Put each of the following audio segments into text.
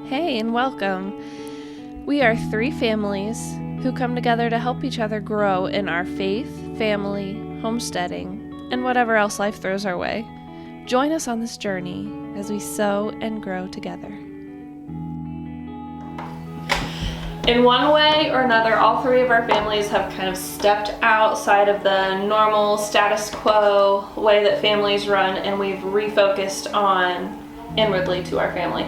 Hey, and welcome. We are three families who come together to help each other grow in our faith, family, homesteading, and whatever else life throws our way. Join us on this journey as we sow and grow together. In one way or another, all three of our families have kind of stepped outside of the normal status quo way that families run, and we've refocused on inwardly to our family.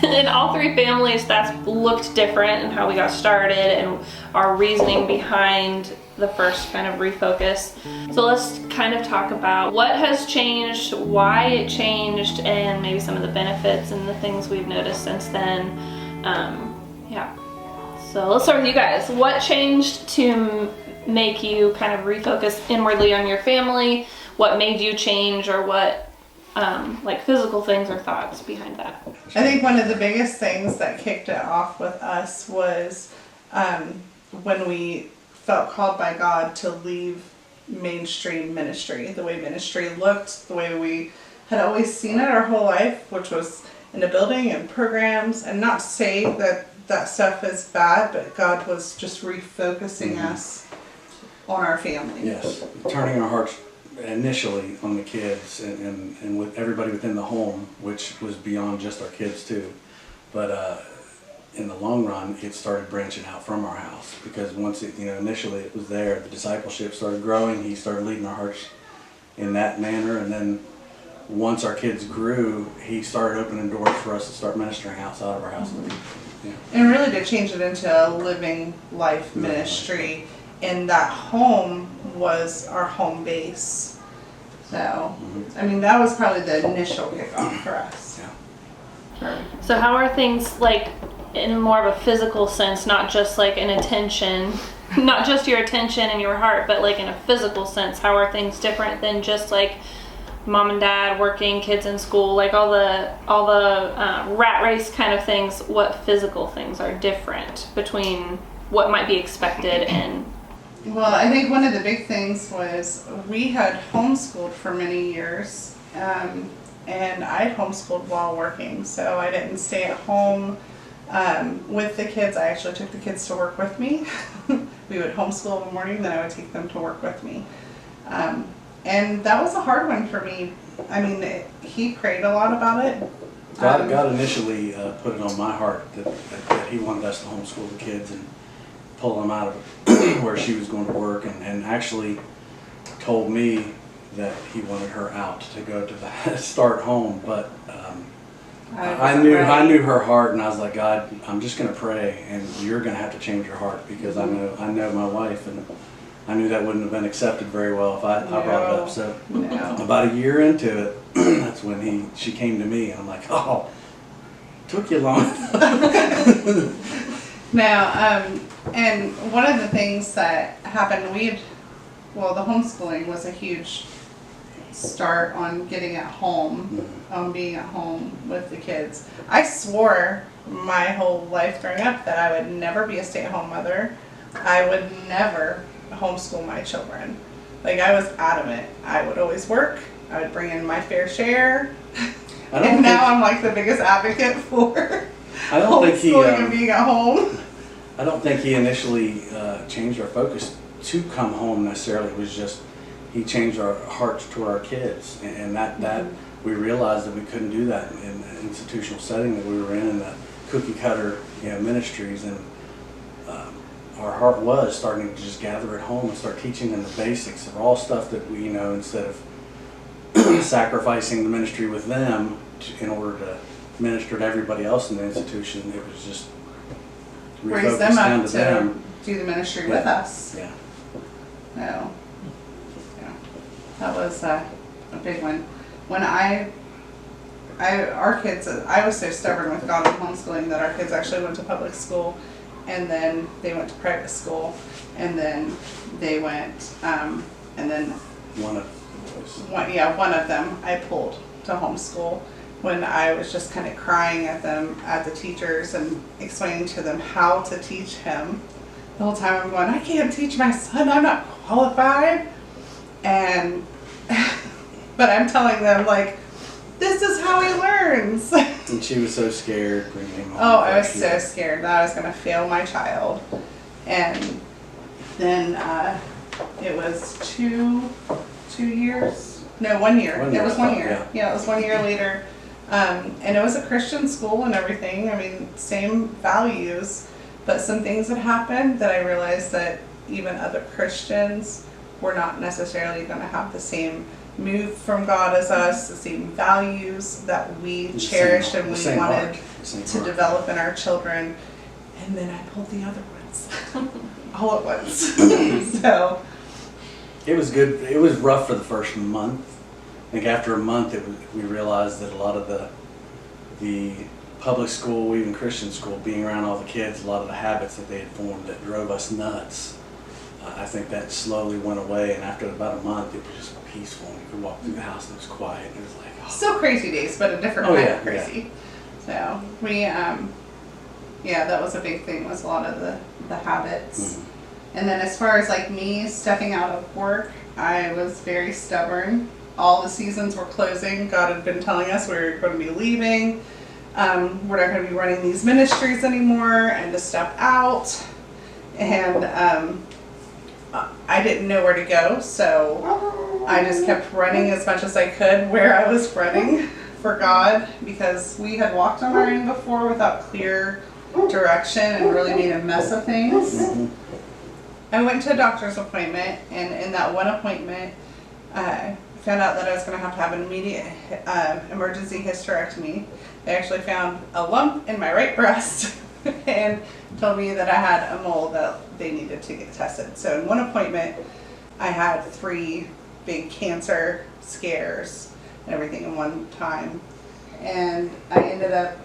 In all three families, that's looked different in how we got started and our reasoning behind the first kind of refocus. So let's kind of talk about what has changed, why it changed, and maybe some of the benefits and the things we've noticed since then. So let's start with you guys. What changed to make you kind of refocus inwardly on your family? What made you change, or what like physical things or thoughts behind that? I think one of the biggest things that kicked it off with us was when we felt called by God to leave mainstream ministry, the way ministry looked, the way we had always seen it our whole life, which was in a building and programs. And not to say that that stuff is bad, but God was just refocusing us on our family. Yes, turning our hearts initially on the kids and with everybody within the home, which was beyond just our kids too. But in the long run, it started branching out from our house, because once it, initially it was there, the discipleship started growing. He started leading our hearts in that manner, and then once our kids grew, he started opening doors for us to start ministering outside of our house. Yeah. And really to change it into a living life ministry. And that home was our home base. So, I mean, that was probably the initial kickoff for us. Yeah. So how are things like in more of a physical sense, not just like an attention, not just your attention and your heart, but like in a physical sense? How are things different than just like mom and dad working, kids in school, like all the rat race kind of things? What physical things are different between what might be expected and... Well, I think one of the big things was we had homeschooled for many years, and I'd homeschooled while working, so I didn't stay at home with the kids. I actually took the kids to work with me. We would homeschool in the morning, then I would take them to work with me. And that was a hard one for me. I mean, he prayed a lot about it. God initially put it on my heart that he wanted us to homeschool the kids and pull them out of where she was going to work, and actually told me that he wanted her out to go to the start home. But I knew her heart, and I was like, God, I'm just going to pray, and you're going to have to change your heart, because I know my wife, and I knew that wouldn't have been accepted very well if I brought it up. So about a year into it, that's when she came to me, and I'm like, oh, took you long. Now, and one of the things that happened, the homeschooling was a huge start on getting at home, being at home with the kids. I swore my whole life growing up that I would never be a stay-at-home mother. I would never homeschool my children. Like, I was adamant. I would always work. I would bring in my fair share. And now I'm like the biggest advocate for homeschooling and being at home. I don't think he initially changed our focus to come home necessarily. It was just he changed our hearts toward our kids, and that we realized that we couldn't do that in the institutional setting that we were in the cookie cutter ministries, and our heart was starting to just gather at home and start teaching them the basics of all stuff that we instead of sacrificing the ministry with them in order to minister to everybody else in the institution. It was just raise them up to do the ministry with us. Yeah. No. Yeah. That was a big one. When our kids, I was so stubborn with God and homeschooling that our kids actually went to public school, and then they went to private school, and then they went, and then one of the boys. One of them I pulled to homeschool when I was just kind of crying at them, at the teachers, and explaining to them how to teach him. The whole time I'm going, I can't teach my son, I'm not qualified. And, but I'm telling them, like, this is how he learns. And she was so scared bringing him home. Oh, I was first so year. scared that I was gonna fail my child. And then it was 2 years. No, 1 year. 1 year, It was 1 I thought, year. Yeah, it was 1 year later. And it was a Christian school and everything. I mean, same values, but some things had happened that I realized that even other Christians were not necessarily going to have the same move from God as us, the same values that we The cherished same- and the we same wanted heart, the same to heart. develop in our children. And then I pulled the other ones all at once. So, It was good. It was rough for the first month. I think after a month, we realized that a lot of the public school, even Christian school, being around all the kids, a lot of the habits that they had formed that drove us nuts, I think that slowly went away. And after about a month, it was just peaceful. You could walk through the house and it was quiet. And it was like, oh. still crazy days, but a different Oh, kind yeah, of crazy. So we, yeah, that was a big thing, was a lot of the habits. Mhm. And then as far as like me stepping out of work, I was very stubborn. All the seasons were closing. God had been telling us we were going to be leaving. We're not going to be running these ministries anymore, and to step out. And I didn't know where to go, so I just kept running as much as I could where I was running for God, because we had walked on our own before without clear direction and really made a mess of things. Mhm. I went to a doctor's appointment, and in that one appointment, I found out that I was going to have an immediate emergency hysterectomy. They actually found a lump in my right breast and told me that I had a mole that they needed to get tested. So in one appointment, I had 3 big cancer scares and everything in one time. And I ended up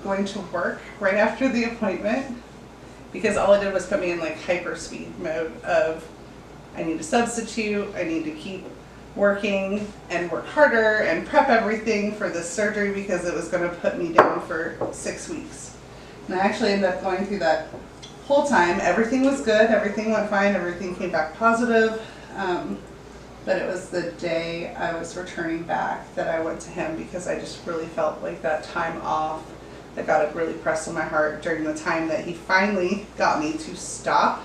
going to work right after the appointment, because all it did was put me in like hyperspeed mode of, I need to substitute, I need to keep working and work harder and prep everything for this surgery, because it was going to put me down for 6 weeks. And I actually ended up going through that whole time. Everything was good, everything went fine, everything came back positive. But it was the day I was returning back that I went to him, because I just really felt like that time off that God had really pressed on my heart during the time that he finally got me to stop,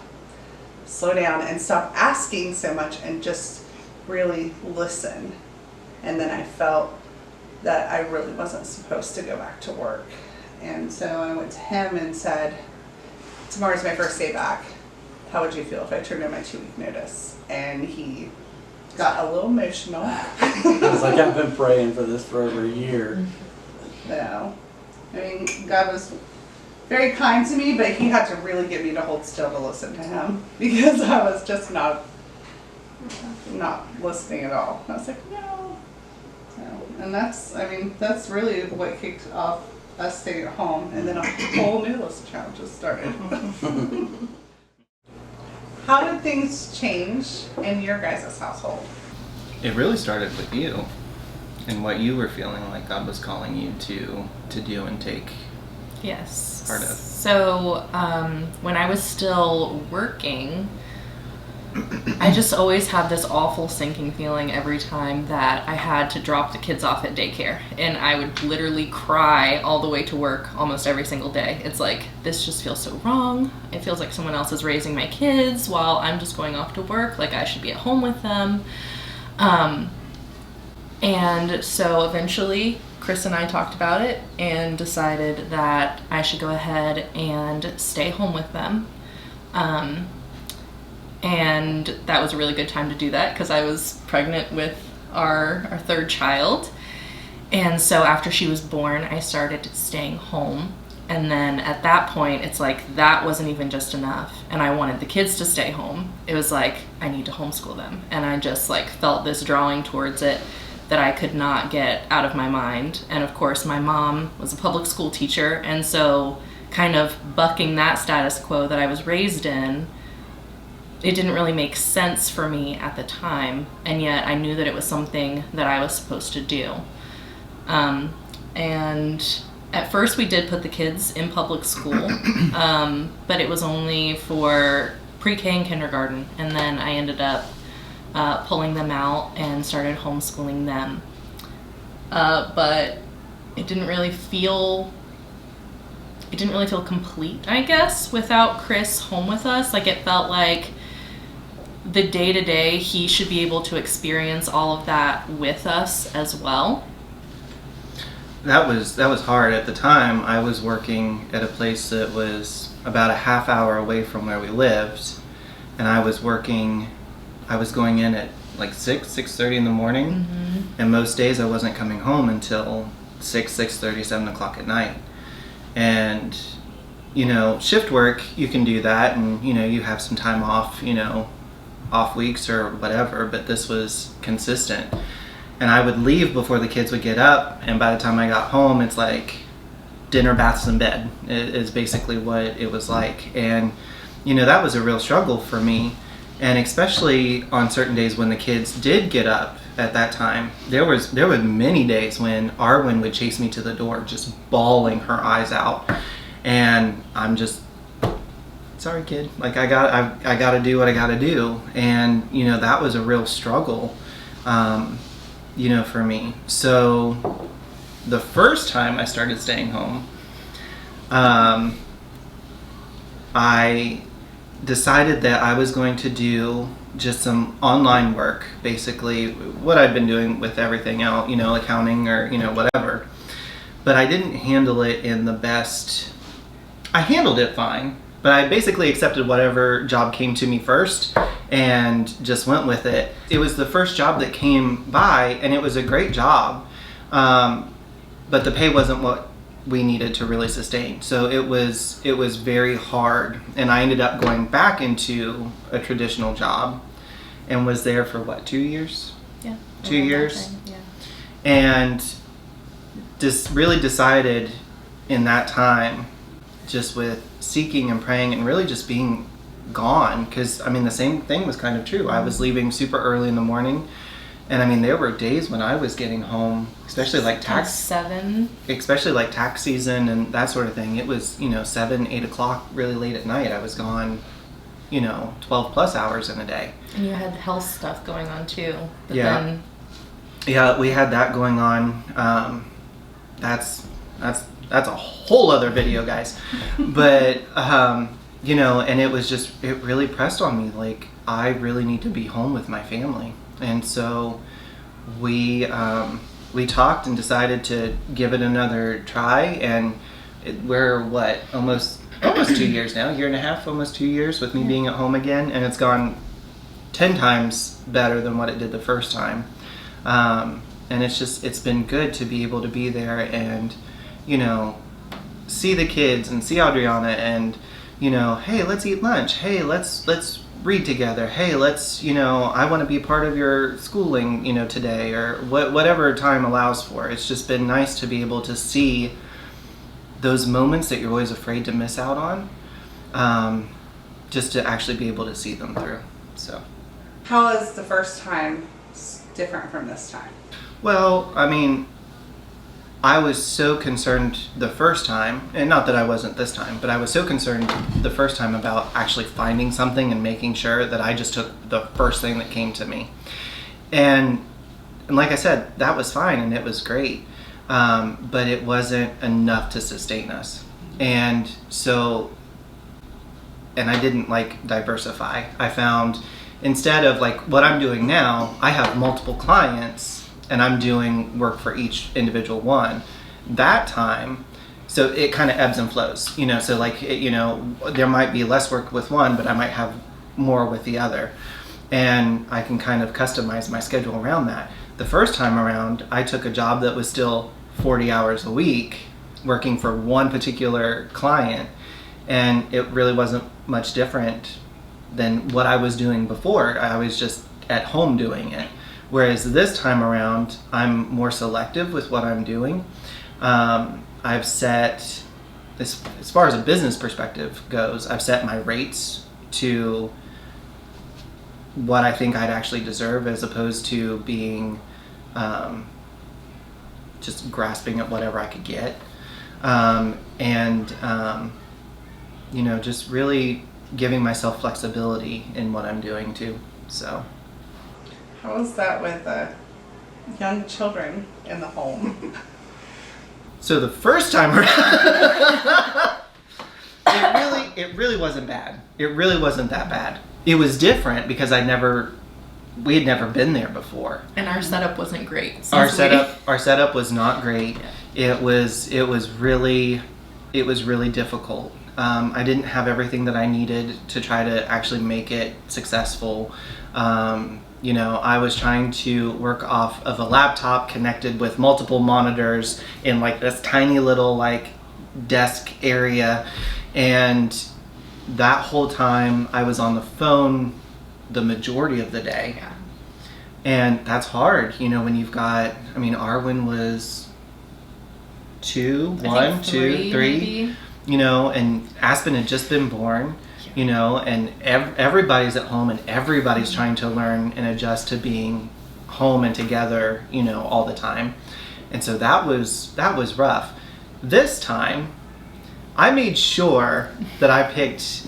slow down, and stop asking so much and just really listen. And then I felt that I really wasn't supposed to go back to work. And so I went to him and said, tomorrow's my first day back. How would you feel if I turned in my 2-week notice? And he got a little emotional. I was like, I've been praying for this for over a year. No. I mean, God was very kind to me, but he had to really get me to hold still to listen to him, because I was just not listening at all. I was like, no. And that's really what kicked off us staying at home, and then a whole new list of challenges started. How did things change in your guys' household? It really started with you and what you were feeling like God was calling you to do and take Yes. part of. So when I was still working, I just always had this awful sinking feeling every time that I had to drop the kids off at daycare. And I would literally cry all the way to work almost every single day. It's like, this just feels so wrong. It feels like someone else is raising my kids while I'm just going off to work. Like, I should be at home with them. And so eventually Chris and I talked about it and decided that I should go ahead and stay home with them. And that was a really good time to do that, because I was pregnant with our 3rd child. And so after she was born, I started staying home. And then at that point, it's like, that wasn't even just enough. And I wanted the kids to stay home. It was like, I need to homeschool them. And I just like felt this drawing towards it that I could not get out of my mind. And of course, my mom was a public school teacher. And so kind of bucking that status quo that I was raised in, it didn't really make sense for me at the time. And yet I knew that it was something that I was supposed to do. And at first we did put the kids in public school, but it was only for pre-K and kindergarten. And then I ended up pulling them out and started homeschooling them. But it didn't really feel complete, I guess, without Chris home with us. Like, it felt like the day-to-day, he should be able to experience all of that with us as well. That was hard. At the time, I was working at a place that was about a half hour away from where we lived, and I was going in at like 6:30 in the morning, and most days I wasn't coming home until 6:30, 7 o'clock at night. And, you know, shift work, you can do that, and, you know, you have some time off, you know, off weeks or whatever, but this was consistent. And I would leave before the kids would get up, and by the time I got home, it's like dinner, baths, and bed is basically what it was like. And, you know, that was a real struggle for me. And especially on certain days when the kids did get up at that time, there were many days when Arwen would chase me to the door, just bawling her eyes out. And I'm just, sorry kid, like I gotta do what I gotta do. And, you know, that was a real struggle, you know, for me. So the first time I started staying home, I decided that I was going to do just some online work, basically what I'd been doing with everything else, you know, accounting or, you know, whatever. But I didn't handle it in the best. I handled it fine, but I basically accepted whatever job came to me first and just went with it. It was the first job that came by, and it was a great job, but the pay wasn't what we needed to really sustain. So it was very hard, and I ended up going back into a traditional job and was there for what, 2 years? Yeah. 2 years. Yeah. And just really decided in that time, just with seeking and praying and really just being gone, because I mean the same thing was kind of true. I was leaving super early in the morning, and I mean there were days when I was getting home, especially like tax season and that sort of thing. It was, you know, 7, 8 o'clock, really late at night. I was gone, you know, 12 plus hours in a day. And you had health stuff going on too. But Yeah. Yeah, we had that going on. That's a whole other video, guys. But you know, and it really pressed on me, like I really need to be home with my family. And so we talked and decided to give it another try, and we're almost 2 years now, year and a half, almost 2 years with me being at home again, and it's gone 10 times better than what it did the first time. And it's been good to be able to be there and, you know, see the kids and see Adriana and, you know, hey, let's eat lunch. Hey, let's read together. Hey, let's, you know, I want to be part of your schooling, you know, today, or whatever time allows for. It's just been nice to be able to see those moments that you're always afraid to miss out on, just to actually be able to see them through. So, How is the first time different from this time? well, I mean, I was so concerned the first time, and not that I wasn't this time, but I was so concerned the first time about actually finding something and making sure that I just took the first thing that came to me. And like I said, that was fine and it was great, but it wasn't enough to sustain us. And so, and I didn't like diversify. I found instead of like what I'm doing now, I have multiple clients and I'm doing work for each individual one. That time, so it kind of ebbs and flows, you know, so like, you know, there might be less work with one, but I might have more with the other. And I can kind of customize my schedule around that. The first time around, I took a job that was still 40 hours a week, working for one particular client, and it really wasn't much different than what I was doing before. I was just at home doing it. Whereas this time around, I'm more selective with what I'm doing. I've set, as far as a business perspective goes, I've set my rates to what I think I'd actually deserve, as opposed to being just grasping at whatever I could get. You know, just really giving myself flexibility in what I'm doing too. So. How is that with young children in the home? So the first time around, it really wasn't bad. It really wasn't that bad. It was different because we had never been there before. And our setup wasn't great. Our setup was not great. It was really difficult. I didn't have everything that I needed to try to actually make it successful. I was trying to work off of a laptop connected with multiple monitors in like this tiny little like desk area, and that whole time I was on the phone the majority of the day. Yeah. And that's hard, when you've got, Arwen was three, maybe. And Aspen had just been born, and everybody's at home and everybody's trying to learn and adjust to being home and together, all the time. And so that was rough. This time, I made sure that I picked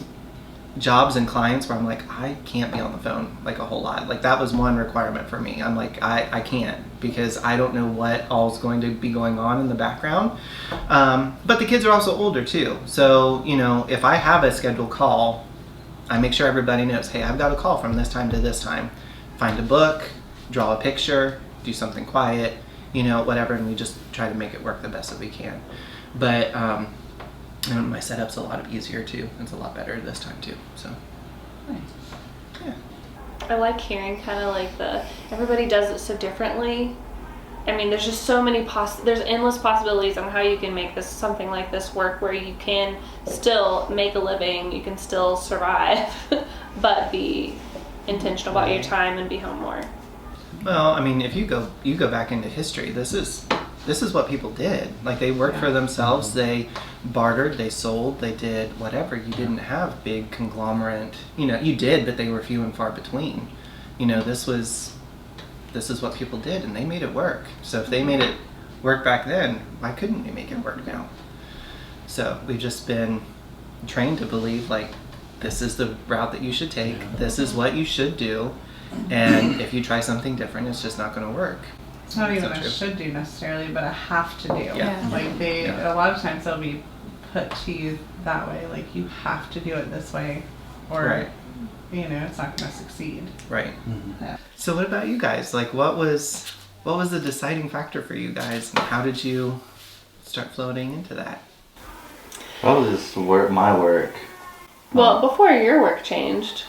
jobs and clients where I'm like, I can't be on the phone like a whole lot. Like that was one requirement for me. I'm like, I can't, because I don't know what all's going to be going on in the background. But the kids are also older too. So, if I have a scheduled call, I make sure everybody knows, hey, I've got a call from this time to this time. Find a book, draw a picture, do something quiet, whatever. And we just try to make it work the best that we can. But, my setup's a lot easier too. It's a lot better this time too. So, yeah. I like hearing kind of like everybody does it so differently. There's just so many there's endless possibilities on how you can make something like this work, where you can still make a living, you can still survive, but be intentional about your time and be home more. Well, if you go back into history, this is what people did. Like they worked for themselves, they bartered, they sold, they did whatever. You didn't have big conglomerate, you did, but they were few and far between. This is what people did, and they made it work. So if they made it work back then, why couldn't we make it work now? So we've just been trained to believe like this is the route that you should take, this is what you should do, and if you try something different, it's just not going to work. It's not even So a true. should do necessarily, but a have to do. Yeah. Like Yeah. a lot of times they'll be put to you that way. Like you have to do it this way, or Right. it's not going to succeed. Right. Yeah. So what about you guys? Like what was the deciding factor for you guys, and how did you start floating into that? That was just my work. Well, before your work changed,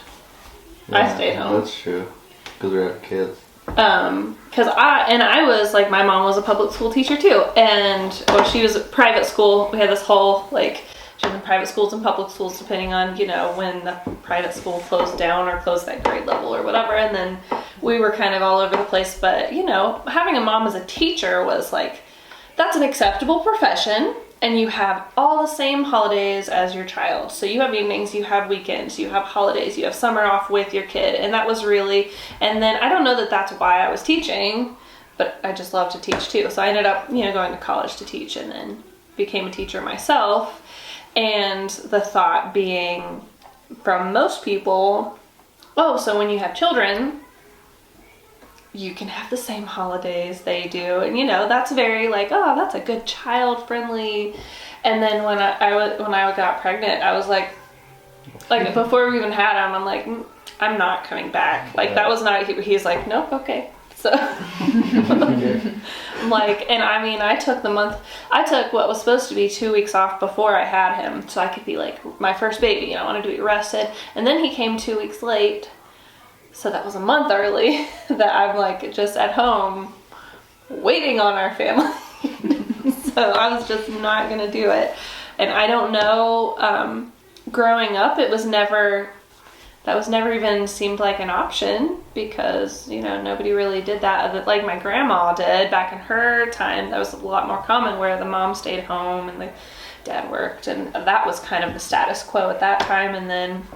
I Yeah, stayed home. That's true. Because we have kids. Because I was like, my mom was a public school teacher too, and she was at private school. We had this whole she was in private schools and public schools depending on when the private school closed down or closed that grade level or whatever, and then we were kind of all over the place. But having a mom as a teacher was like, that's an acceptable profession, and you have all the same holidays as your child. So you have evenings, you have weekends, you have holidays, you have summer off with your kid. And that was really, and then I don't know that that's why I was teaching, but I just love to teach too. So I ended up, going to college to teach, and then became a teacher myself. And the thought being from most people, so when you have children, you can have the same holidays they do, and that's very that's a good child friendly. And then when I got pregnant, I was like before we even had him, I'm like, I'm not coming back. That was not. He's like, nope, okay. So I'm like, and I took what was supposed to be 2 weeks off before I had him, so I could be like my first baby. I wanted to be rested, and then he came 2 weeks late. So that was a month early that I'm just at home waiting on our family. So I was just not going to do it. And I don't know, growing up, that was never even seemed like an option, because, nobody really did that. Like my grandma did back in her time. That was a lot more common, where the mom stayed home and the dad worked. And that was kind of the status quo at that time. And then,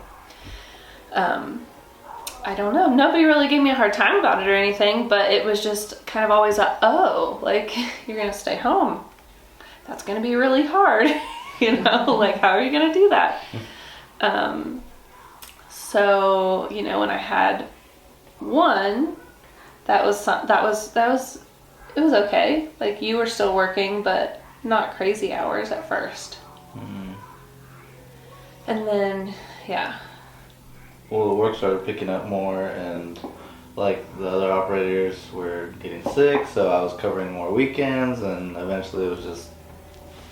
I don't know. Nobody really gave me a hard time about it or anything, but it was just kind of always you're going to stay home. That's going to be really hard. How are you going to do that? So, when I had one, it was okay. You were still working, but not crazy hours at first. And then, yeah. Well, the work started picking up more, and like the other operators were getting sick, so I was covering more weekends, and eventually it was just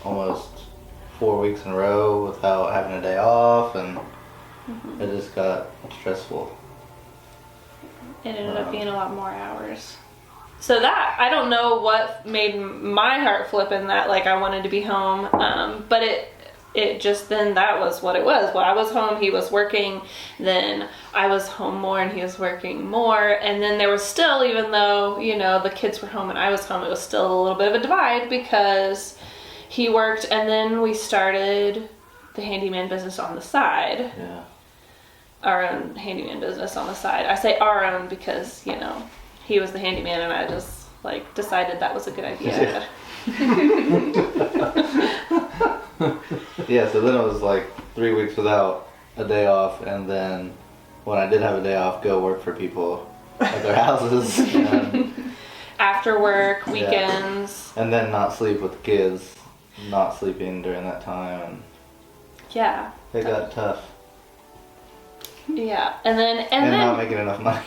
almost 4 weeks in a row without having a day off, and it just got stressful. It ended up being a lot more hours. So that, I don't know what made my heart flip in that, like I wanted to be home, but it just, then that was what it was. While I was home, he was working, then I was home more and he was working more, and then there was still, even though, you know, the kids were home and I was home, it was still a little bit of a divide because he worked, and then we started the handyman business on the side. Yeah. Our own handyman business on the side. I say our own because, you know, he was the handyman and I just like decided that was a good idea. Yeah, so then it was like 3 weeks without a day off, and then when I did have a day off, go work for people at their houses, After work, weekends. and then not sleep with the kids, not sleeping during that time, and Yeah. it got tough. Yeah. And And then not making enough money.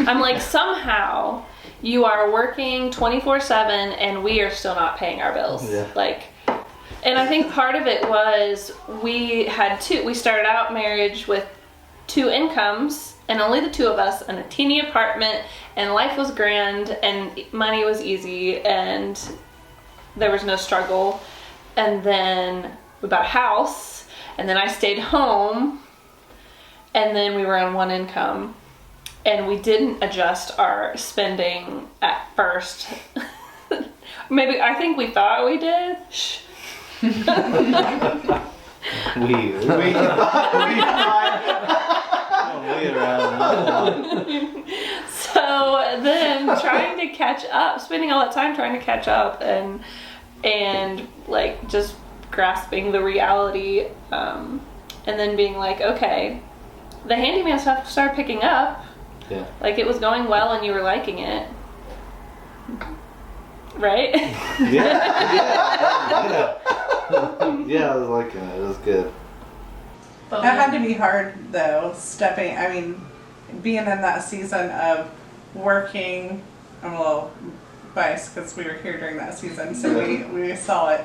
I'm like, somehow you are working 24/7 and we are still not paying our bills. Yeah. Like, and I think part of it was we started out marriage with 2 incomes and only the 2 of us in a teeny apartment, and life was grand and money was easy and there was no struggle. And then we bought a house, and then I stayed home, and then we were on 1 income, and we didn't adjust our spending at first. Maybe, I think we thought we did. Shh. We around. So then trying to catch up, spending all that time trying to catch up, and like just grasping the reality, and then being like, okay, the handyman stuff started picking up. Yeah. Like it was going well and you were liking it. Right? Yeah, I was liking it. It was good. That had to be hard though, being in that season of working. I'm a little biased because we were here during that season, so we saw it.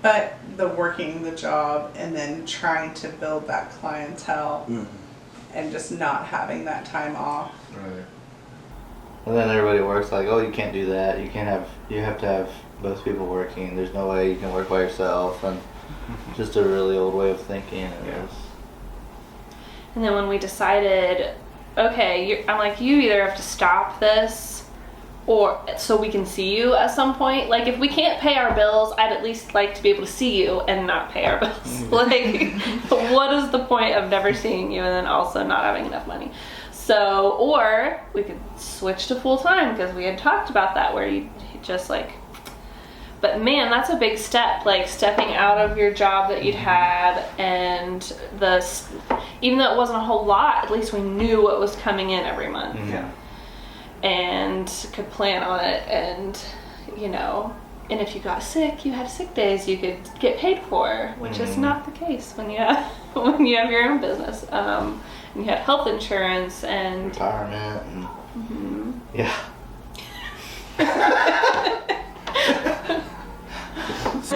But the working, the job, and then trying to build that clientele, and just not having that time off. Right. And then everybody works like, oh, you can't do that. You have to have both people working. There's no way you can work by yourself, and just a really old way of thinking. And then when we decided, okay, I'm like, you either have to stop this, or so we can see you at some point. Like, if we can't pay our bills, I'd at least like to be able to see you and not pay our bills. Like, what is the point of never seeing you and then also not having enough money? So, or we could switch to full time, because we had talked about that, where you just like, but man, that's a big step, like stepping out of your job that you'd had, and even though it wasn't a whole lot, at least we knew what was coming in every month. Yeah. And could plan on it, and you know, and if you got sick, you had sick days you could get paid for, which is not the case when you have your own business. And you had health insurance and Retirement and yeah.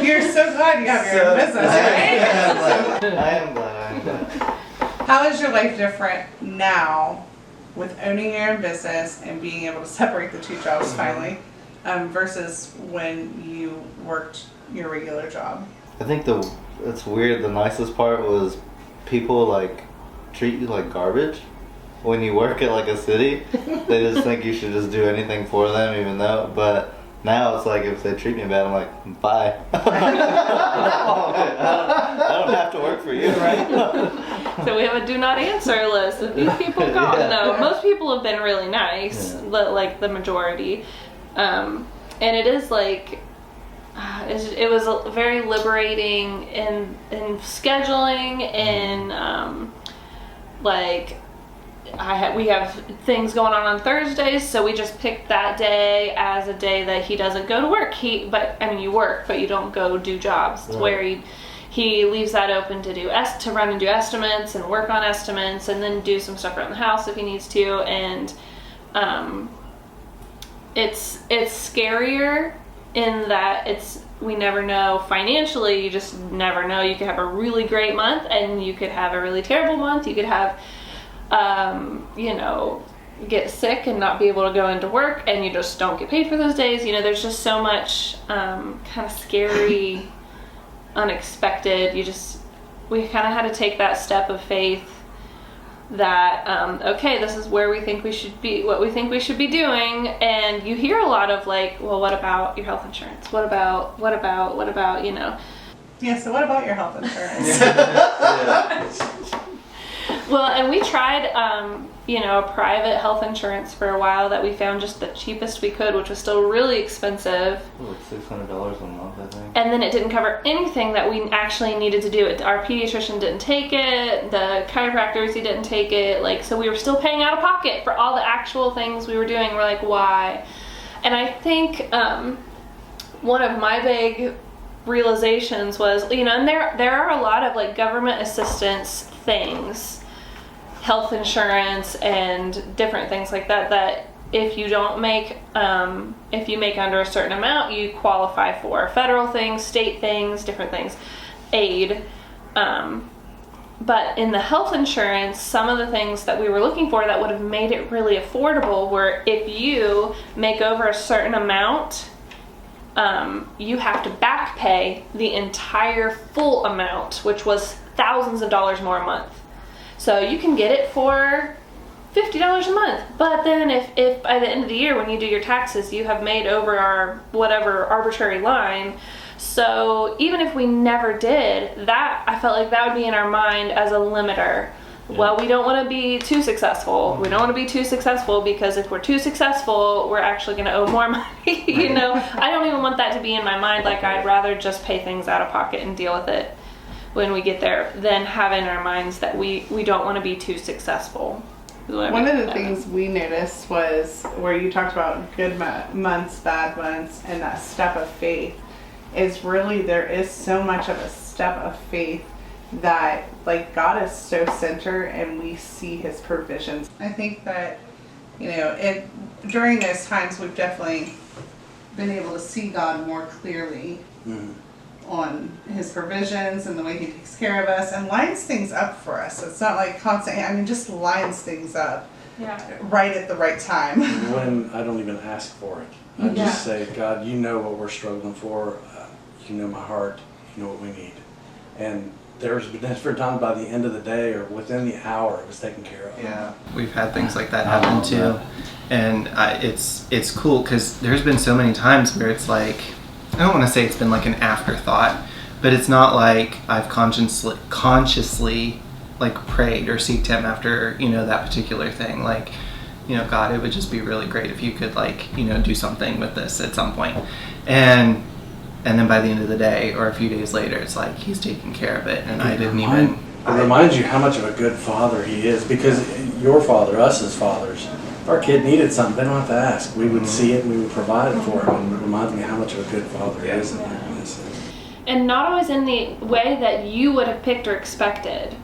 You're so glad you have your own business, right? I am glad. How is your life different now with owning your own business and being able to separate the 2 jobs finally, versus when you worked your regular job? I think it's weird. The nicest part was people like treat you like garbage. When you work at like a city, they just think you should just do anything for them, even though. But now it's like, if they treat me bad, I'm like, bye. I don't have to work for you, right? so we have a do not answer list of these people call. Yeah. No, most people have been really nice, like the majority, and it is like it was very liberating in scheduling, in like we have things going on Thursdays, so we just picked that day as a day that he doesn't go to work. You work, but you don't go do jobs. It's where he leaves that open to to run and do estimates and work on estimates, and then do some stuff around the house if he needs to. And it's scarier in that we never know financially. You just never know. You could have a really great month, and you could have a really terrible month. You could have get sick and not be able to go into work, and you just don't get paid for those days. There's just so much kind of scary, unexpected. We kind of had to take that step of faith that, okay, this is where we think we should be, what we think we should be doing. And you hear a lot of like, well, what about your health insurance? What about, Yeah, so what about your health insurance? Well, and we tried, a private health insurance for a while that we found just the cheapest we could, which was still really expensive. Like $600 a month, I think. And then it didn't cover anything that we actually needed to do. Our pediatrician didn't take it. The chiropractors, he didn't take it. So we were still paying out of pocket for all the actual things we were doing. We're like, why? And I think one of my big realizations was, and there are a lot of like government assistance things, health insurance and different things like that if you don't make if you make under a certain amount, you qualify for federal things, state things, different things, aid. But in the health insurance, some of the things that we were looking for that would have made it really affordable were if you make over a certain amount, you have to back pay the entire full amount, which was thousands of dollars more a month. So you can get it for $50 a month, but then if by the end of the year when you do your taxes you have made over our whatever arbitrary line, so even if we never did that, I felt like that would be in our mind as a limiter. Yeah. Well, we don't want to be too successful. We don't want to be too successful, because if we're too successful, we're actually going to owe more money. I don't even want that to be in my mind. Like, I'd rather just pay things out of pocket and deal with it when we get there than have in our minds that we don't want to be too successful. One of the things we noticed was where you talked about good months, bad months, and that step of faith is really, there is so much of a step of faith that like God is so center and we see his provisions. I think that, during those times we've definitely been able to see God more clearly on his provisions and the way he takes care of us and lines things up for us. It's not like constant, just lines things up right at the right time. When I don't even ask for it. I just say, God, you know what we're struggling for. You know my heart. You know what we need. And there's been different times by the end of the day or within the hour it was taken care of. Yeah, we've had things like that happen too. And it's cool because there's been so many times where it's like, I don't want to say it's been like an afterthought, but it's not like I've consciously like prayed or seeked him after, that particular thing. Like, God, it would just be really great if you could do something with this at some point. And then by the end of the day or a few days later, it's like he's taking care of it, and I didn't even. It reminds you how much of a good father he is, because your father, us as fathers, if our kid needed something, they don't have to ask. We would see it and we would provide it for him. And it reminds me how much of a good father he is. And not always in the way that you would have picked or expected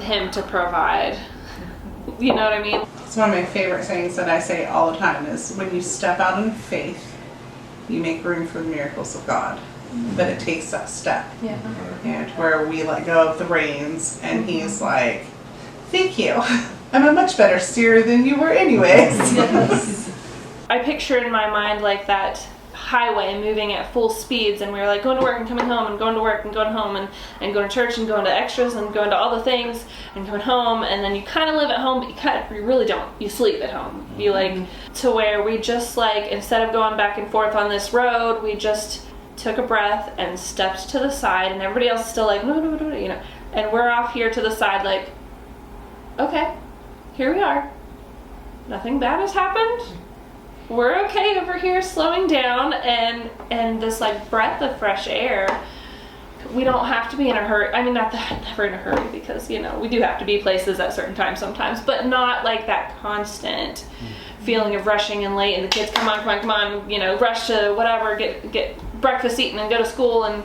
him to provide. You know what I mean? It's one of my favorite things that I say all the time is when you step out in faith, you make room for the miracles of God. But it takes that step. Yeah. And where we let go of the reins and he's like, thank you. I'm a much better steerer than you were anyways. Yes. I picture in my mind like that highway moving at full speeds, and we were like going to work and coming home and going to work and going home and going to church and going to extras and going to all the things and coming home, and then you kind of live at home, but you really don't. You sleep at home. You to where we just instead of going back and forth on this road, we just took a breath and stepped to the side, and everybody else is still like, no, and we're off here to the side like, okay, here we are. Nothing bad has happened. We're okay over here, slowing down, and this breath of fresh air we don't have to be in a hurry. I mean, not that never in a hurry, because you know we do have to be places at certain times sometimes, but not like that constant feeling of rushing and late, and the kids come on, you know, rush to whatever, get breakfast eaten and go to school, and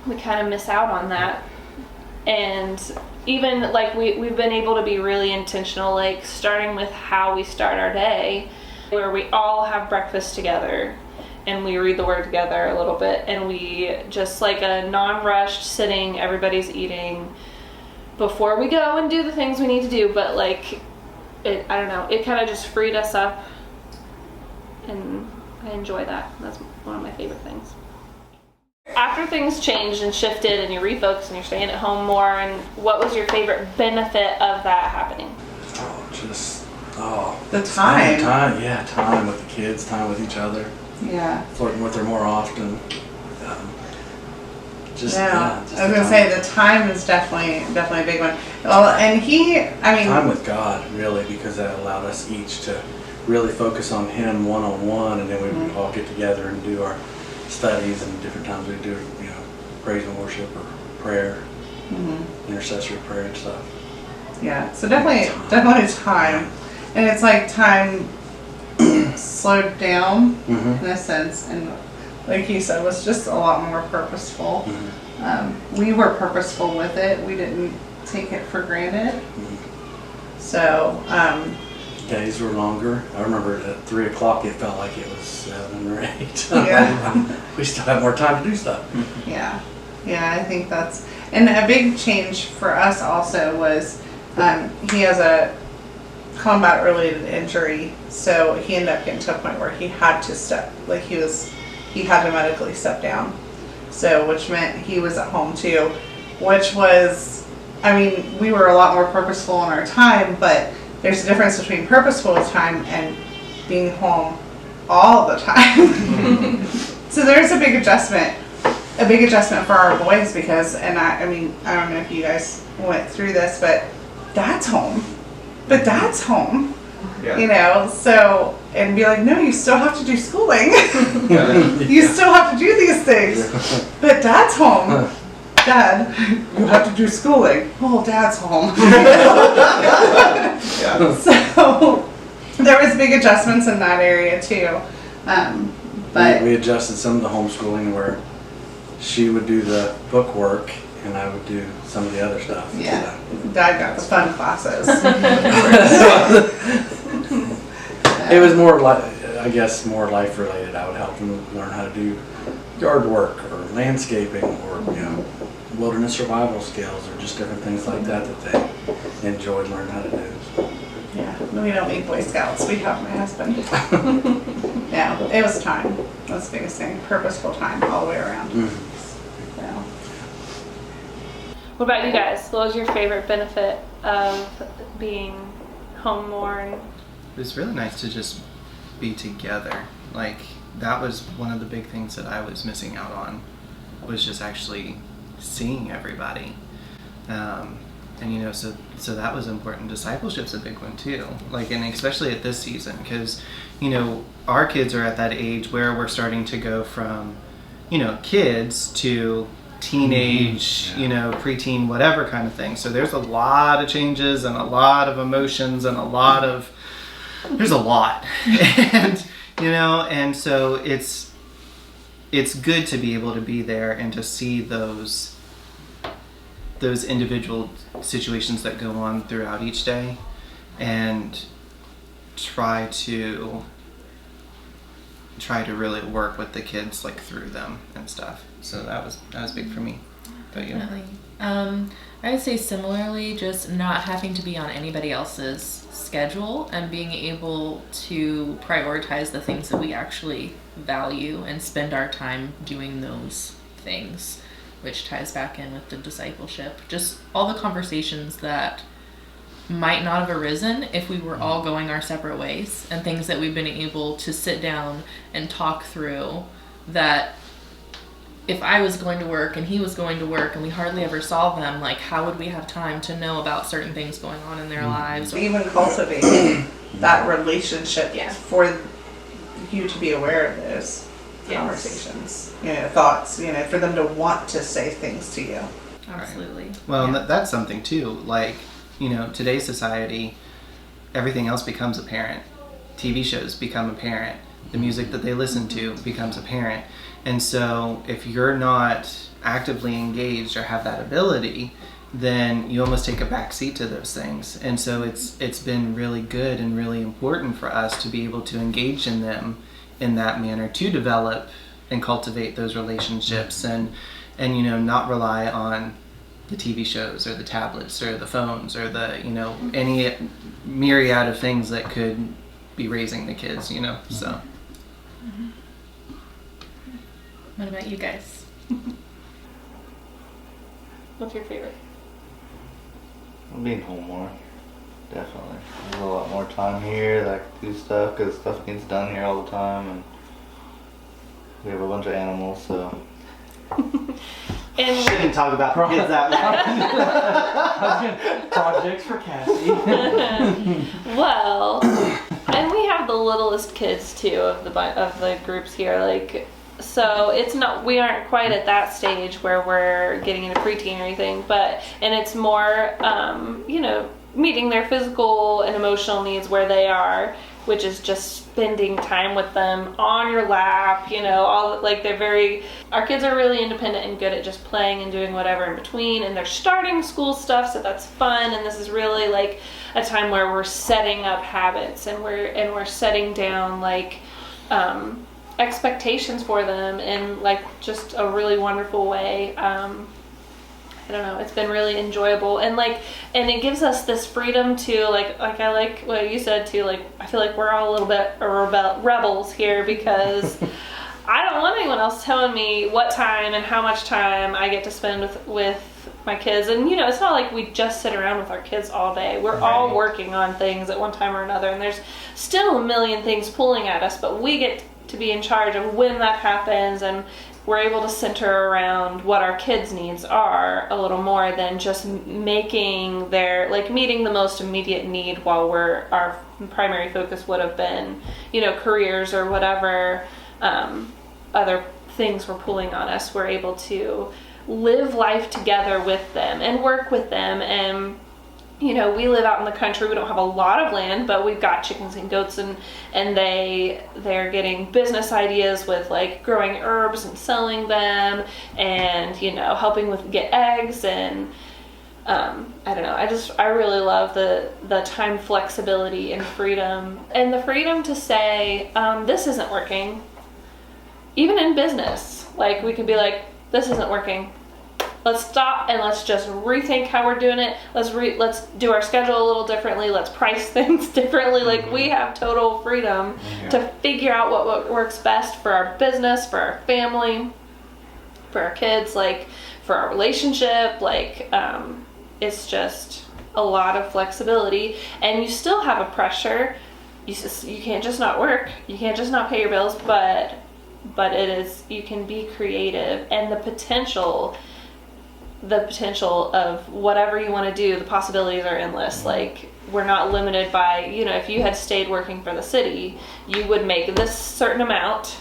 we kind of miss out on that. And even like we've been able to be really intentional, like starting with how we start our day, where we all have breakfast together and we read the word together a little bit, and we just like a non-rushed sitting, everybody's eating before we go and do the things we need to do. But like I don't know, it kind of just freed us up, and I enjoy that. That's one of my favorite things. After things changed and shifted and you refocused and you're staying at home more, and what was your favorite benefit of that happening? The time. Time with the kids, time with each other, Yeah. flirting with her more often. I was gonna say the time is definitely a big one. Well, and time with God, really, because that allowed us each to really focus on Him one-on-one, and then we would all get together and do our studies, and different times we do, you know, praise and worship or prayer, intercessory prayer and stuff. Yeah, so definitely time, and it's like time slowed down in a sense, and like you said, was just a lot more purposeful. We were purposeful with it. We didn't take it for granted. So Days were longer. I remember at 3 o'clock it felt like it was 7 or 8. Yeah. We still have more time to do stuff. yeah, I think that's, and a big change for us also was he has a combat related injury, so he ended up getting to a point where he had to he had to medically step down, so which meant he was at home too, which was, I mean, we were a lot more purposeful in our time, but there's a difference between purposeful time and being home all the time. So there's a big adjustment for our boys, because, and I mean, I don't know if you guys went through this, but Dad's home. Yeah. You know, so, and be like, no, you still have to do schooling. You still have to do these things. But Dad's home. Dad, you have to do schooling. Oh, Dad's home. So there was big adjustments in that area too. But we adjusted some of the homeschooling where she would do the book work and I would do some of the other stuff. yeah, Dad got the fun classes. It was more like, I guess, more life related. I would help them learn how to do yard work or landscaping, or, you know, wilderness survival skills, or just different things like that they enjoyed learning how to do. Yeah, we don't need Boy Scouts. We have my husband. Yeah, it was time. That's the biggest thing. Purposeful time all the way around. So. What about you guys? What was your favorite benefit of being home more? And It was really nice to just be together. Like, that was one of the big things that I was missing out on, was just actually seeing everybody. And you know, so that was important. Discipleship's a big one too. Like, and especially at this season, because, you know, our kids are at that age where we're starting to go from, you know, kids to teenage, you know, preteen, whatever kind of thing. So there's a lot of changes and a lot of emotions and there's a lot. And, you know, and so it's good to be able to be there and to see those individual situations that go on throughout each day, and try to really work with the kids, like, through them and stuff. So that was big for me. But you? Definitely. I would say similarly, just not having to be on anybody else's schedule and being able to prioritize the things that we actually value and spend our time doing those things, which ties back in with the discipleship. Just all the conversations that might not have arisen if we were all going our separate ways, and things that we've been able to sit down and talk through, that if I was going to work and he was going to work and we hardly ever saw them, like, how would we have time to know about certain things going on in their lives? Even cultivating that relationship Yeah. for you to be aware of this. conversations, thoughts, for them to want to say things to you. Absolutely. Well, and that's something too. Like, today's society, everything else becomes apparent. TV shows become apparent. The music that they listen to becomes apparent. And so if you're not actively engaged or have that ability, then you almost take a back seat to those things. And so it's been really good and really important for us to be able to engage in them in that manner, to develop and cultivate those relationships, and not rely on the TV shows or the tablets or the phones or the any myriad of things that could be raising the kids, so. What about you guys? What's your favorite? Being home more, definitely. There's a lot more time here that I can do stuff because stuff gets done here all the time, and we have a bunch of animals, so. And Shouldn't talk about kids that way. Projects for Cassie. well, and we have the littlest kids too of the groups here. Like, so we aren't quite at that stage where we're getting into preteen or anything, and it's more, meeting their physical and emotional needs where they are, which is just spending time with them on your lap, our kids are really independent and good at just playing and doing whatever in between, and they're starting school stuff, so that's fun. And this is really like a time where we're setting up habits, and we're setting down expectations for them in just a really wonderful way. I don't know, it's been really enjoyable, and it gives us this freedom to I like what you said too, I feel like we're all a little bit rebels here, because I don't want anyone else telling me what time and how much time I get to spend with my kids. And it's not like we just sit around with our kids all day. We're all working on things at one time or another, and there's still a million things pulling at us, but we get to be in charge of when that happens, and we're able to center around what our kids' needs are a little more than just meeting the most immediate need, while our primary focus would have been, careers or whatever other things were pulling on us. We're able to live life together with them and work with them. And we live out in the country. We don't have a lot of land, but we've got chickens and goats, and they're getting business ideas with growing herbs and selling them, and helping with get eggs. And I don't know, I really love the time flexibility and freedom, and the freedom to say, this isn't working. Even in business, we could be like, this isn't working. Let's stop and let's just rethink how we're doing it. Let's do our schedule a little differently. Let's price things differently. We have total freedom to figure out what works best for our business, for our family, for our kids, for our relationship. It's just a lot of flexibility, and you still have a pressure. You can't just not work. You can't just not pay your bills, but you can be creative, and the potential of whatever you want to do, the possibilities are endless. We're not limited by, if you had stayed working for the city, you would make this certain amount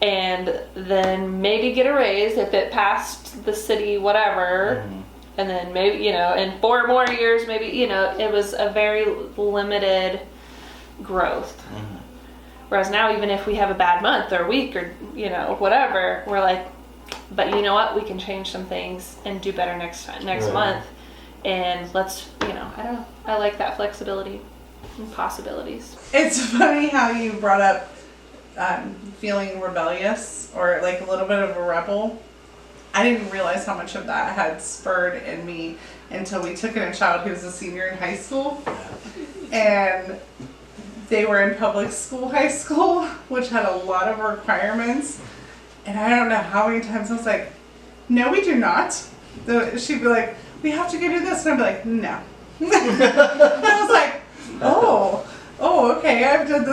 and then maybe get a raise if it passed the city whatever, and then maybe, in 4 more years, maybe, it was a very limited growth. Whereas now, even if we have a bad month or week or, whatever, we're like, but you know what? We can change some things and do better next month. And let's, I don't know. I like that flexibility and possibilities. It's funny how you brought up feeling rebellious, or a little bit of a rebel. I didn't realize how much of that had spurred in me until we took in a child who was a senior in high school. And they were in public school, high school, which had a lot of requirements. And I don't know how many times I was like, no, we do not. She'd be like, we have to go do this. And I'd be like, no. And I was like, oh, okay. I've done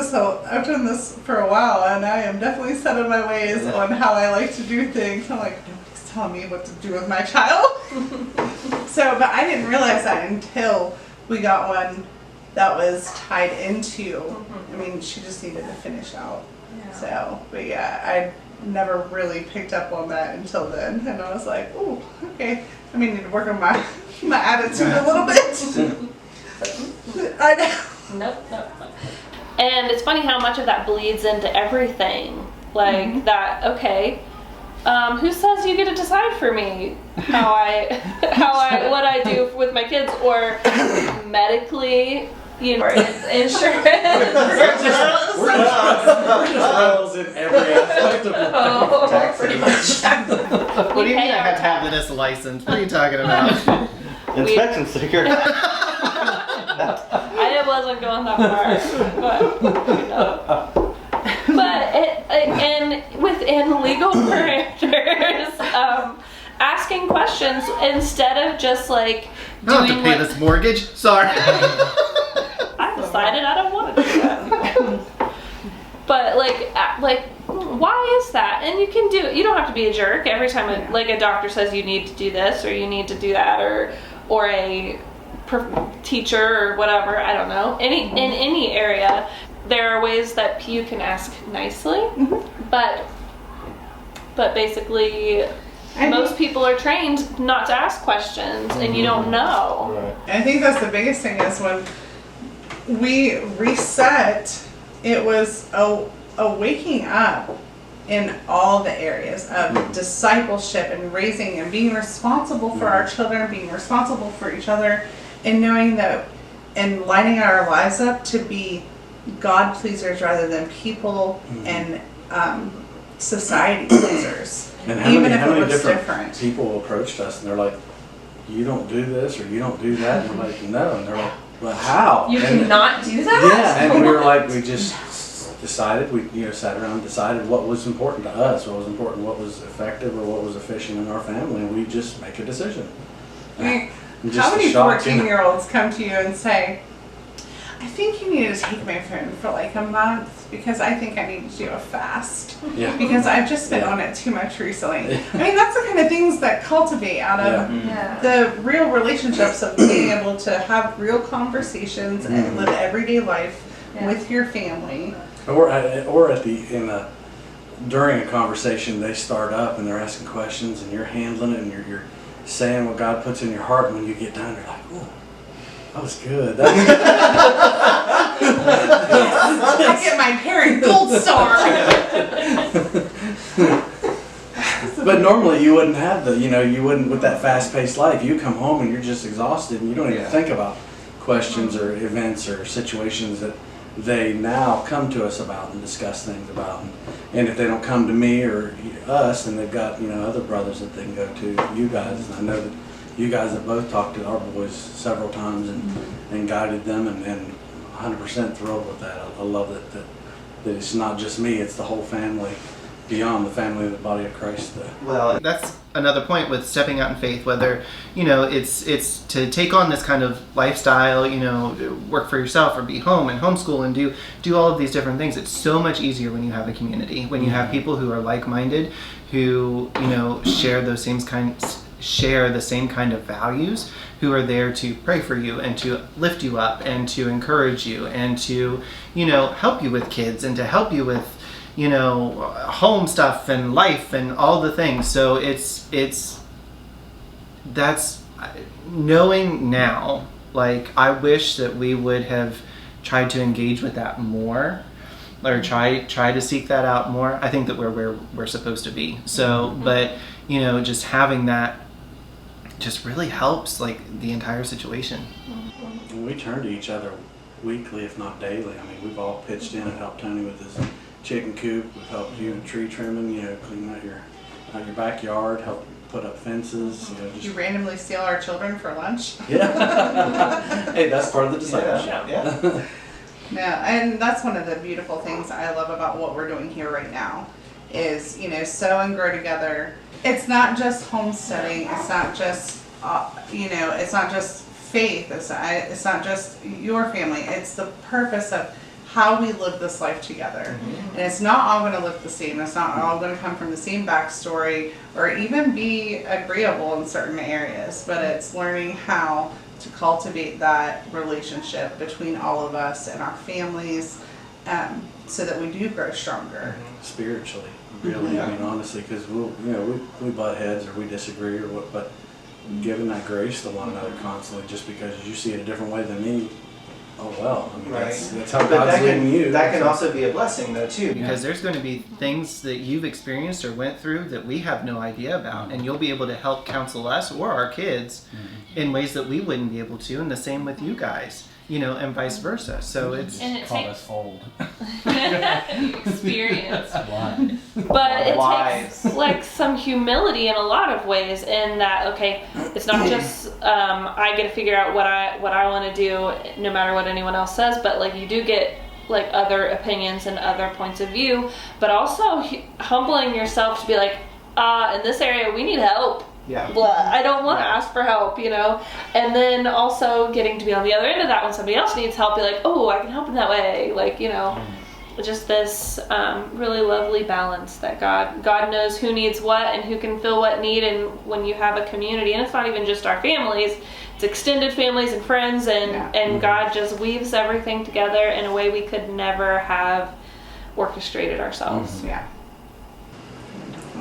this for a while, and I am definitely set in my ways on how I like to do things. I'm like, nobody's telling me what to do with my child. But I didn't realize that until we got one that was tied into, I mean, she just needed to finish out. Yeah. But yeah, never really picked up on that until then. And I was like, oh, okay. I mean, I need to work on my attitude a little bit. I know. Nope. And it's funny how much of that bleeds into everything. Like that, okay, who says you get to decide for me what I do with my kids, or medically, you know, insurance. We're just rebels in every aspect of Pretty much. What do you mean I have to have this license? What are you talking about? Inspection sticker. I wasn't going that far, but you know. But and within legal parameters, asking questions instead of just like I don't have to doing pay what this mortgage. Sorry. I decided I don't want to do that. But like, why is that? And you can do. You don't have to be a jerk every time a doctor says you need to do this or you need to do that, or a teacher or whatever. I don't know. In any area, there are ways that you can ask nicely, but basically, most people are trained not to ask questions, and you don't know. Right. And I think that's the biggest thing is when we reset, it was a waking up in all the areas of discipleship and raising and being responsible for our children, being responsible for each other, and knowing that and lining our lives up to be God pleasers rather than people and society pleasers. And how Even many, if how it many was different different. people approached us and they're like, you don't do this or you don't do that? And we're like, no. And they're like, well, how? You and, cannot do that? Yeah, and we were like, we just decided, sat around and decided what was important to us, what was important, what was effective or what was efficient in our family, and we just make a decision. I mean, And how the many shock, you know, 14-year-olds come to you and say, I think you need to take my phone for like a month because I think I need to do a fast Yeah. because I've just been on it too much recently. I mean, that's the kind of things that cultivate out of Yeah. the real relationships of being able to have real conversations and live everyday life with your family. Or during a conversation, they start up and they're asking questions, and you're handling it, and you're saying what God puts in your heart. And when you get done, you're like, "Oh, that was good." That was I get my parent gold star. But normally you wouldn't have you wouldn't with that fast-paced life. You come home and you're just exhausted, and you don't even think about questions or events or situations that they now come to us about and discuss things about. And if they don't come to me or us, then they've got other brothers that they can go to, you guys. And I know that you guys have both talked to our boys several times and guided them, and 100% thrilled with that. I love that it's not just me, it's the whole family, beyond the family of the body of Christ. Well, that's another point with stepping out in faith, whether, it's to take on this kind of lifestyle, work for yourself or be home and homeschool and do all of these different things. It's so much easier when you have a community, when you have people who are like-minded, who, share the same kind of values, who are there to pray for you and to lift you up and to encourage you and to, help you with kids and to help you with home stuff and life and all the things. So that's knowing now, like, I wish that we would have tried to engage with that more, or try to seek that out more. I think that we're where we're supposed to be. So, but, just having that just really helps, like, the entire situation. And we turn to each other weekly, if not daily. I mean, we've all pitched in and helped Tony with his chicken coop. We've helped you with tree trimming, cleaning out your backyard, help put up fences. You randomly steal our children for lunch. Yeah. Hey, that's part of the discipleship. Yeah. Yeah, and that's one of the beautiful things I love about what we're doing here right now is, sow and grow together. It's not just homesteading. It's not just, it's not just faith. It's not just your family. It's the purpose of how we live this life together. And it's not all going to look the same. It's not all going to come from the same backstory or even be agreeable in certain areas, but it's learning how to cultivate that relationship between all of us and our families, so that we do grow stronger. Spiritually. really. I mean, honestly, because we butt heads or we disagree or what, but giving that grace to one another constantly, just because you see it a different way than me. Oh well, I mean, that's how But God's leading you. that can also be a blessing though too, because there's going to be things that you've experienced or went through that we have no idea about, and you'll be able to help counsel us or our kids in ways that we wouldn't be able to, and the same with you guys, and vice versa. So it's And it Call takes us old. experience. Why? But it Wise. takes like some humility in a lot of ways. In that, okay, it's not just I get to figure out what I want to do, no matter what anyone else says. But like you do get like other opinions and other points of view. But also humbling yourself to be like, in this area we need help. yeah. Blah. I don't want to ask for help, and then also getting to be on the other end of that when somebody else needs help, be like, oh, I can help in that way, just this really lovely balance that God knows who needs what and who can fill what need. And when you have a community, and it's not even just our families, it's extended families and friends, and God just weaves everything together in a way we could never have orchestrated ourselves. Yeah.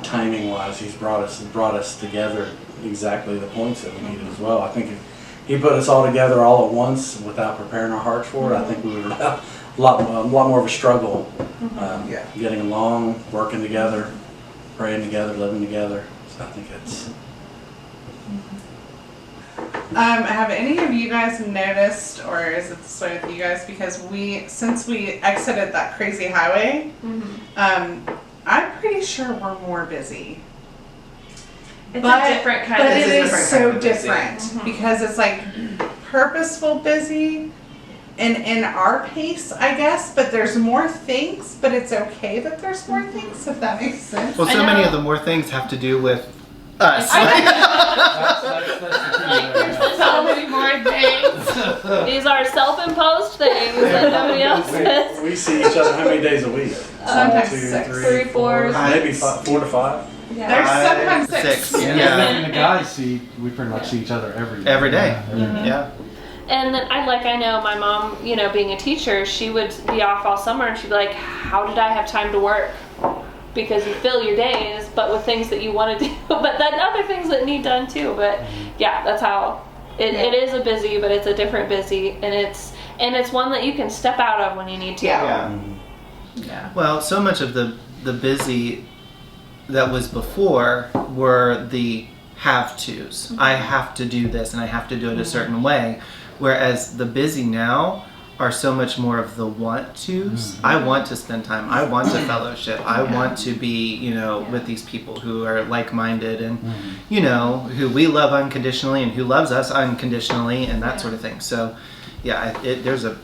Timing wise, He's brought us together exactly the points that we needed as well. I think if He put us all together all at once without preparing our hearts for it, I think we would have a lot more of a struggle getting along, working together, praying together, living together. So I think it's. Have any of you guys noticed, or is it this way with you guys? Because since we exited that crazy highway, I'm pretty sure we're more busy. It's a different kind but of it busy. is so different because it's like purposeful busy and in our pace, I guess, but there's more things, but it's okay that there's more things, if that makes sense. Well, so I many know. of the more things have to do with us. That's the key Like, there, there's so many more things. These are self-imposed things that nobody else says. We see each other how many days a week? Sometimes 2, 6. 3, 4, maybe 4 to 5. There's sometimes 6. And Yeah. even the guys we pretty much see each other every day. Every day. Yeah, every day. Yeah. And then I know my mom, being a teacher, she would be off all summer and she'd be like, how did I have time to work? Because you fill your days, but with things that you want to do, but then other things that need done too. But yeah, that's how it is a busy, but it's a different busy, and it's one that you can step out of when you need to. Yeah. Well, so much of the busy that was before were the have-tos. I have to do this and I have to do it a certain way. Whereas the busy now are so much more of the want-tos. I want to spend time. I want to fellowship. I want to be, with these people who are like-minded and, who we love unconditionally and who loves us unconditionally and that sort of thing. So, yeah, there's a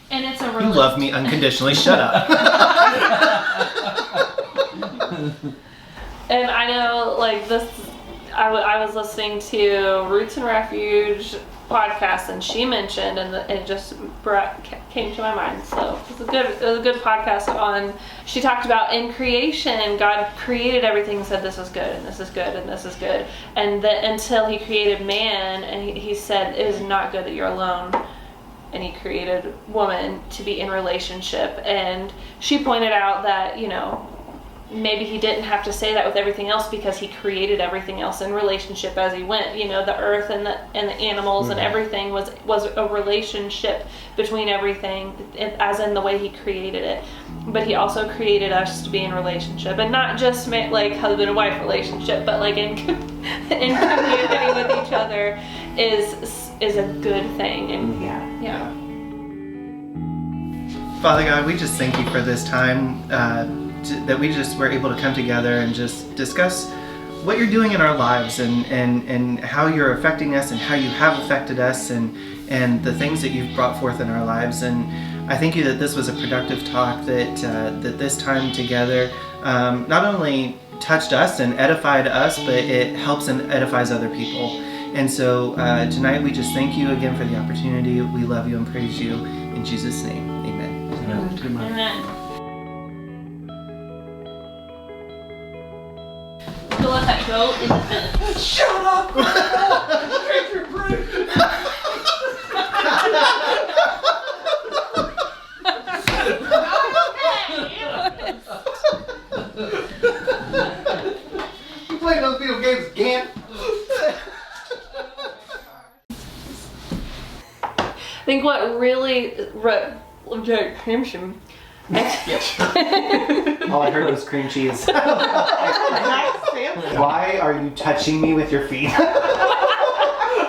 And it's a you love me unconditionally. Shut up. And I know, I was listening to Roots and Refuge podcast, and she mentioned, and it just came to my mind. So it was a good podcast on. She talked about in creation, God created everything and said this is good and this is good and this is good, and until He created man, and he said it is not good that you're alone. And He created woman to be in relationship, and she pointed out that maybe He didn't have to say that with everything else because He created everything else in relationship as He went. The earth and the animals and everything was a relationship between everything, as in the way He created it. But He also created us to be in relationship, and not just like husband and wife relationship, but like in community with each other is a good thing. And yeah. Father God, we just thank You for this time that we just were able to come together and just discuss what You're doing in our lives and how You're affecting us and how You have affected us and the things that You've brought forth in our lives. And I thank You that this was a productive talk, that this time together not only touched us and edified us, but it helps and edifies other people. And so tonight we just thank You again for the opportunity. We love You and praise You. In Jesus' name, amen. Amen. So let that go in the bin. Shut up! Take your break! think what really All I heard was cream cheese. Why are you touching me with your feet?